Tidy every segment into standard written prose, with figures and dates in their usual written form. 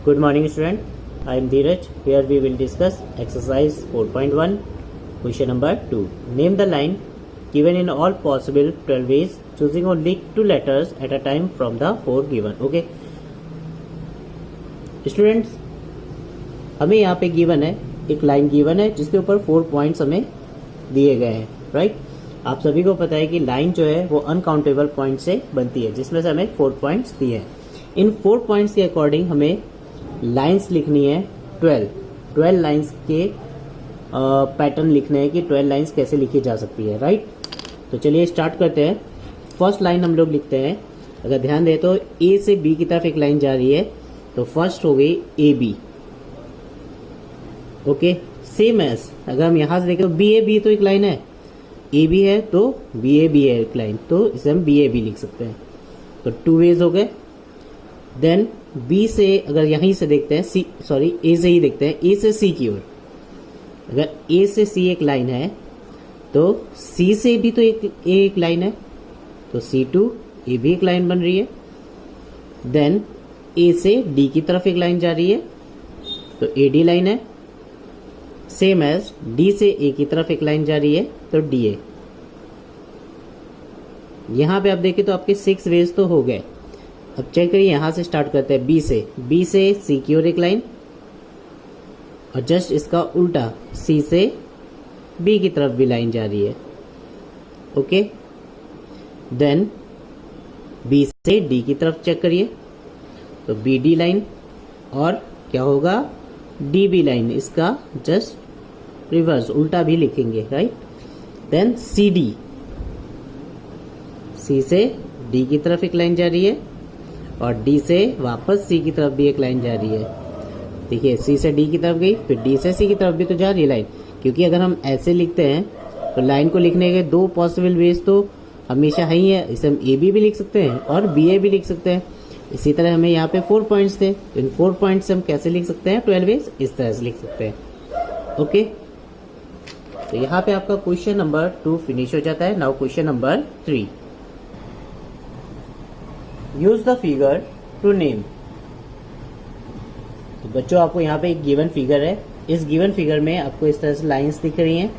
Good morning student, I am Dheeraj. Here we will discuss exercise 4.1 question number 2. Name the line given in all possible 12 ways choosing only 2 letters at a time from the 4 given. Okay students, हमें यहाँ पे given है, एक line given है जिसके ऊपर 4 points हमें दिए गए हैं. राइट, आप सभी को पता है कि लाइन जो है वो अनकाउंटेबल पॉइंट से बनती है, जिसमें से हमें 4 पॉइंट्स दिए हैं. इन 4 पॉइंट्स के अकॉर्डिंग हमें लाइंस लिखनी है 12 लाइंस के पैटर्न लिखने हैं कि 12 लाइंस कैसे लिखी जा सकती है. राइट, तो चलिए स्टार्ट करते हैं. फर्स्ट लाइन हम लोग लिखते हैं. अगर ध्यान दें तो ए से बी की तरफ एक लाइन जा रही है, तो फर्स्ट हो गई A B. Okay, same as अगर हम यहां से देखें तो बी ए बी तो एक लाइन है, ए बी है तो बी ए बी है एक लाइन, तो इसे हम बी ए बी लिख सकते हैं. तो 2 वेज हो गए. देन बी से अगर यहीं से देखते हैं ए से ही देखते हैं, ए से सी की ओर. अगर ए से सी एक लाइन है तो सी से भी तो एक लाइन है, तो सी टू ए भी एक लाइन बन रही है. देन ए से डी की तरफ एक लाइन जा रही है, तो ए डी लाइन है. सेम एज डी से ए की तरफ एक लाइन जा रही है, तो डी ए. यहां पे आप देखें तो आपके 6 वेज तो हो गए. अब चेक करिए, यहां से स्टार्ट करते हैं बी से सी की ओर एक लाइन, और जस्ट इसका उल्टा सी से बी की तरफ भी लाइन जा रही है. ओके, देन बी से डी की तरफ चेक करिए, तो बी डी लाइन, और क्या होगा डी बी लाइन, इसका जस्ट रिवर्स उल्टा भी लिखेंगे. राइट, देन सी डी, सी से डी की तरफ एक लाइन जा रही है, और डी से वापस सी की तरफ भी एक लाइन जा रही है. देखिए, सी से डी की तरफ गई, फिर डी से सी की तरफ भी तो जा रही है लाइन. क्योंकि अगर हम ऐसे लिखते हैं तो लाइन को लिखने के 2 पॉसिबल वेज तो हमेशा ही है. इसे हम ए बी भी लिख सकते हैं और बी ए भी लिख सकते हैं. इसी तरह हमें यहाँ पे 4 पॉइंट्स थे, तो इन 4 पॉइंट्स से हम कैसे लिख सकते हैं 12 वेज, इस तरह से लिख सकते हैं. ओके, तो यहाँ पे आपका क्वेश्चन नंबर 2 फिनिश हो जाता है. Now question number 3. Use the figure to name. तो बच्चों, आपको यहाँ पे एक गिवन फिगर है. इस गिवन फिगर में आपको इस तरह से लाइंस दिख रही हैं.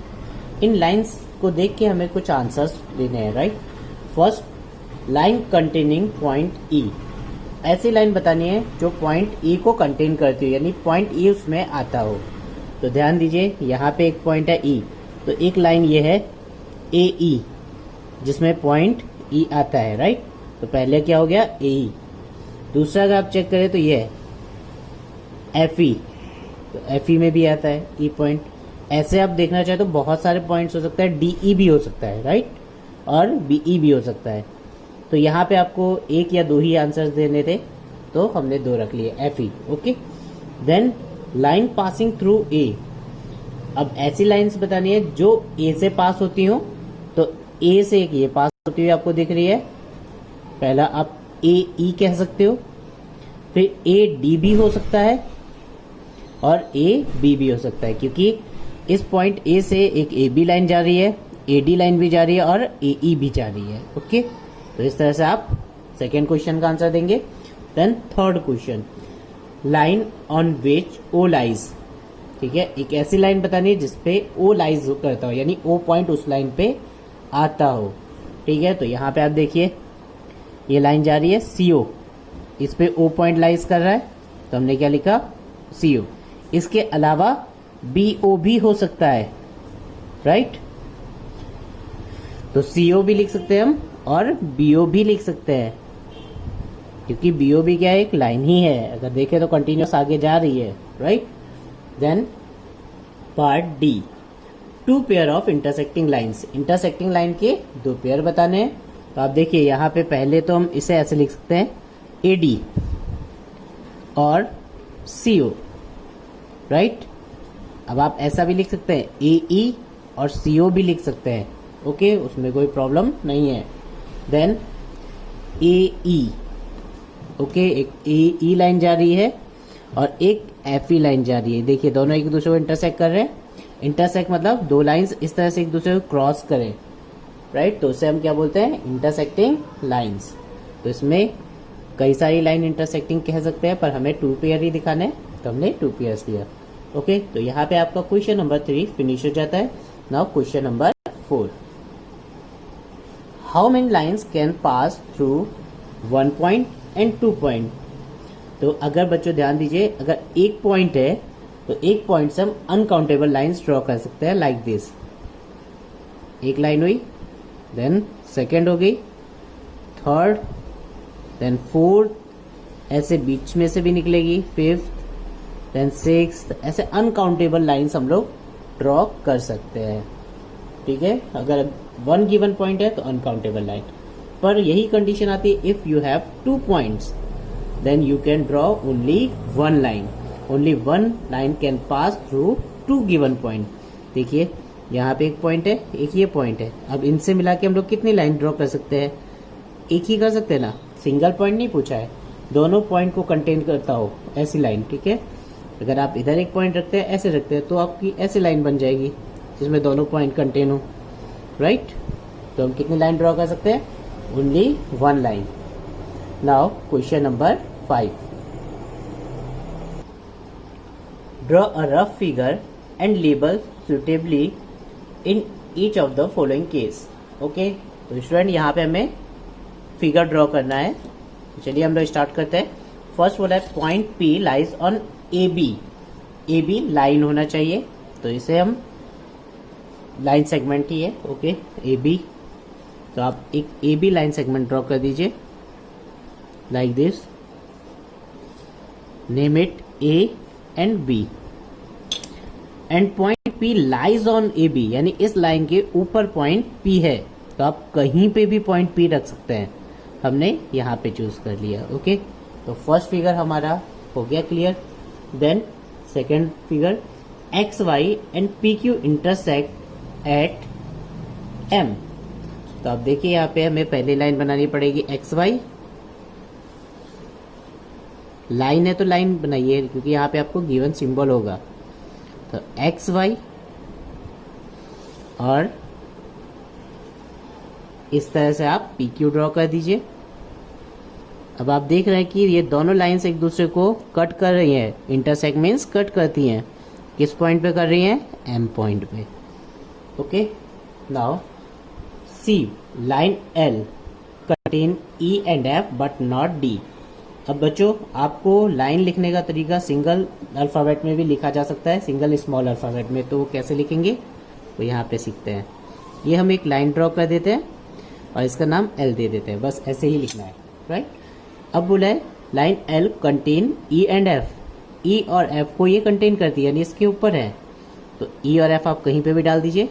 इन लाइंस को देख के हमें कुछ आंसर्स देने हैं. Right, first, line containing point ई. ऐसी लाइन बतानी है जो पॉइंट ई को कंटेन करती हो, यानी पॉइंट ई उसमें आता हो. तो ध्यान दीजिए, यहाँ पे एक पॉइंट है ई, तो एक लाइन ये है ए ई जिसमें पॉइंट ई आता है. राइट, तो पहले क्या हो गया ए ई. दूसरा अगर आप चेक करें तो ये है एफ ई, तो एफ ई में भी आता है ई पॉइंट. ऐसे आप देखना चाहे तो बहुत सारे पॉइंट्स हो सकता है, डी ई भी हो सकता है. राइट, और बी ई भी हो सकता है. तो यहाँ पे आपको 1 या 2 ही आंसर्स देने थे, तो हमने 2 रख लिए, F E. Okay, then line passing through A. अब ऐसी लाइंस बतानी है जो ए से पास होती हो, तो ए से एक ये पास होती हुई आपको दिख रही है. पहला आप ए ई कह सकते हो, फिर ए डी भी हो सकता है और ए बी भी हो सकता है, क्योंकि इस पॉइंट ए से एक ए बी लाइन जा रही है, ए डी लाइन भी जा रही है और ए ई भी जा रही है. ओके, तो इस तरह से आप सेकेंड क्वेश्चन का आंसर देंगे. Then third question, line on which O lies. ठीक है, एक ऐसी लाइन बतानी है जिसपे ओ लाइज करता हो, यानी ओ पॉइंट उस लाइन पे आता हो. ठीक है, तो यहाँ पे आप देखिए, ये लाइन जा रही है सीओ, इस पे ओ पॉइंट लाइज कर रहा है, तो हमने क्या लिखा सीओ. इसके अलावा बीओ भी हो सकता है. राइट, तो सीओ भी लिख सकते हैं हम और बीओ भी लिख सकते हैं, क्योंकि बीओ भी क्या है, एक लाइन ही है. अगर देखें तो कंटिन्यूस आगे जा रही है. Right, then part D, 2 pair of intersecting lines. Intersecting line के 2 पेयर बताने हैं. तो आप देखिए, यहाँ पे पहले तो हम इसे ऐसे लिख सकते हैं ए डी और सीओ. राइट, अब आप ऐसा भी लिख सकते हैं ए ई और सीओ भी लिख सकते हैं. ओके, उसमें कोई प्रॉब्लम नहीं है. देन ए ई. ओके, एक ए ई लाइन जा रही है और एक एफ ई लाइन जा रही है. देखिए, दोनों एक दूसरे को इंटरसेक्ट कर रहे हैं. इंटरसेक्ट मतलब 2 लाइंस इस तरह से एक दूसरे को क्रॉस करें. राइट, तो उसे हम क्या बोलते हैं, इंटरसेक्टिंग लाइंस. तो इसमें कई सारी लाइन इंटरसेक्टिंग कह सकते हैं, पर हमें 2 पेयर ही दिखाना है तो हमने 2 पेयर्स लिया। ओके, तो यहाँ पे आपका क्वेश्चन नंबर 3 फिनिश हो जाता है। Now question number 4, how many lines can pass through 1 point and 2 point. तो अगर बच्चों ध्यान दीजिए, अगर एक पॉइंट है तो एक पॉइंट से हम अनकाउंटेबल लाइन्स ड्रॉ कर सकते हैं, लाइक दिस। एक लाइन हुई, देन सेकेंड हो गई, थर्ड, देन फोर्थ, ऐसे बीच में से भी निकलेगी, फिफ्थ, देन सिक्स्थ, ऐसे अनकाउंटेबल लाइन्स हम लोग ड्रॉ कर सकते हैं। ठीक है, अगर 1 गिवन पॉइंट है तो अनकाउंटेबल लाइन, पर यही कंडीशन आती है if you have 2 points then you can draw only 1 line, only 1 line can pass through 2 given point. देखिए यहाँ पे एक पॉइंट है, एक ये पॉइंट है, अब इनसे मिला के हम लोग कितनी लाइन ड्रॉ कर सकते हैं, एक ही कर सकते हैं ना, सिंगल पॉइंट नहीं पूछा है, दोनों पॉइंट को कंटेन करता हो ऐसी लाइन। ठीक है, अगर आप इधर एक पॉइंट रखते हैं, ऐसे रखते हैं, तो आपकी ऐसी लाइन बन जाएगी जिसमें दोनों पॉइंट कंटेन हो, राइट। तो हम कितनी लाइन ड्रॉ कर सकते हैं, only 1 line. Now question number 5, draw a rough figure and label suitably in each of the following case. Okay, तो स्टूडेंट यहाँ पे हमें फिगर ड्रॉ करना है, तो चलिए हम लोग स्टार्ट करते हैं। फर्स्ट बोला है point P lies on A B, A B line होना चाहिए, तो इसे हम लाइन सेगमेंट ही है। ओके, ए बी, तो आप एक A B line segment draw कर दीजिए like this, name it A and B, and point P lies on A B, यानी इस लाइन के ऊपर पॉइंट पी है, तो आप कहीं पे भी पॉइंट पी रख सकते हैं, हमने यहाँ पे चूज कर लिया। ओके, तो फर्स्ट फिगर हमारा हो गया clear. Then second figure, X Y and P Q intersect at M. तो अब देखिए यहाँ पे हमें पहली लाइन बनानी पड़ेगी, एक्स वाई लाइन है तो लाइन बनाइए, क्योंकि यहाँ पे आपको गिवन सिंबल होगा, तो एक्स वाई, और इस तरह से आप पी क्यू ड्रॉ कर दीजिए। अब आप देख रहे हैं कि ये दोनों लाइंस एक दूसरे को कट कर रही हैं, इंटरसेक्ट मीन्स कट करती हैं, किस पॉइंट पे कर रही हैं, एम पॉइंट पे। Okay, now see line L contain E and F but not D. अब बच्चों आपको लाइन लिखने का तरीका सिंगल अल्फ़ाबेट में भी लिखा जा सकता है, सिंगल स्मॉल अल्फ़ाबेट में, तो कैसे लिखेंगे वो यहाँ पे सीखते हैं। ये हम एक लाइन ड्रॉ कर देते हैं और इसका नाम एल दे देते हैं, बस ऐसे ही लिखना है, राइट। अब बोला है line L contain E and F, E और एफ को ये कंटेन करती है, यानी इसके ऊपर है, तो ई और एफ आप कहीं पे भी डाल दीजिए,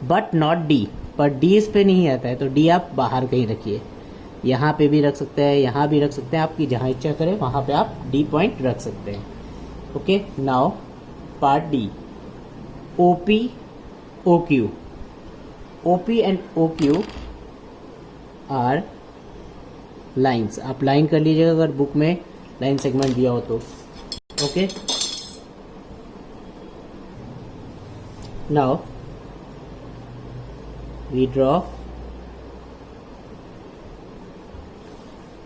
बट नॉट डी, पर डी इस पे नहीं आता है, तो डी आप बाहर कहीं रखिए, यहाँ पे भी रख सकते हैं, यहाँ भी रख सकते हैं, आपकी जहाँ इच्छा करे वहाँ पे आप डी पॉइंट रख सकते हैं। Okay, now part D, O P O Q, O P and O Q are lines. आप लाइन कर लीजिएगा अगर बुक में लाइन सेगमेंट दिया हो तो। Okay, now we draw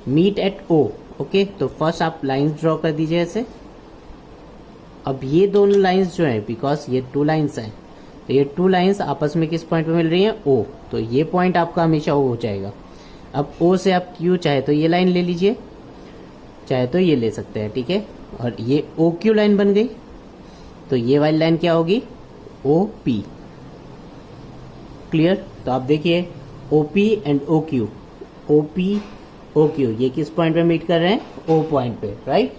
meet at O. Okay, तो फर्स्ट आप लाइंस ड्रॉ कर दीजिए ऐसे। अब ये दोनों लाइंस जो हैं, बिकॉज ये 2 लाइंस हैं, तो ये 2 लाइंस आपस में किस पॉइंट पे मिल रही हैं, ओ, तो ये पॉइंट आपका हमेशा ओ हो जाएगा। अब ओ से आप क्यू चाहे तो ये लाइन ले लीजिए, चाहे तो ये ले सकते हैं, ठीक है। और ये ओ क्यू लाइन बन गई, तो ये वाली लाइन क्या होगी, ओ पी। क्लियर, तो आप देखिए O P and O Q, O P O Q, ये किस पॉइंट पे मीट कर रहे हैं, ओ पॉइंट पे, राइट।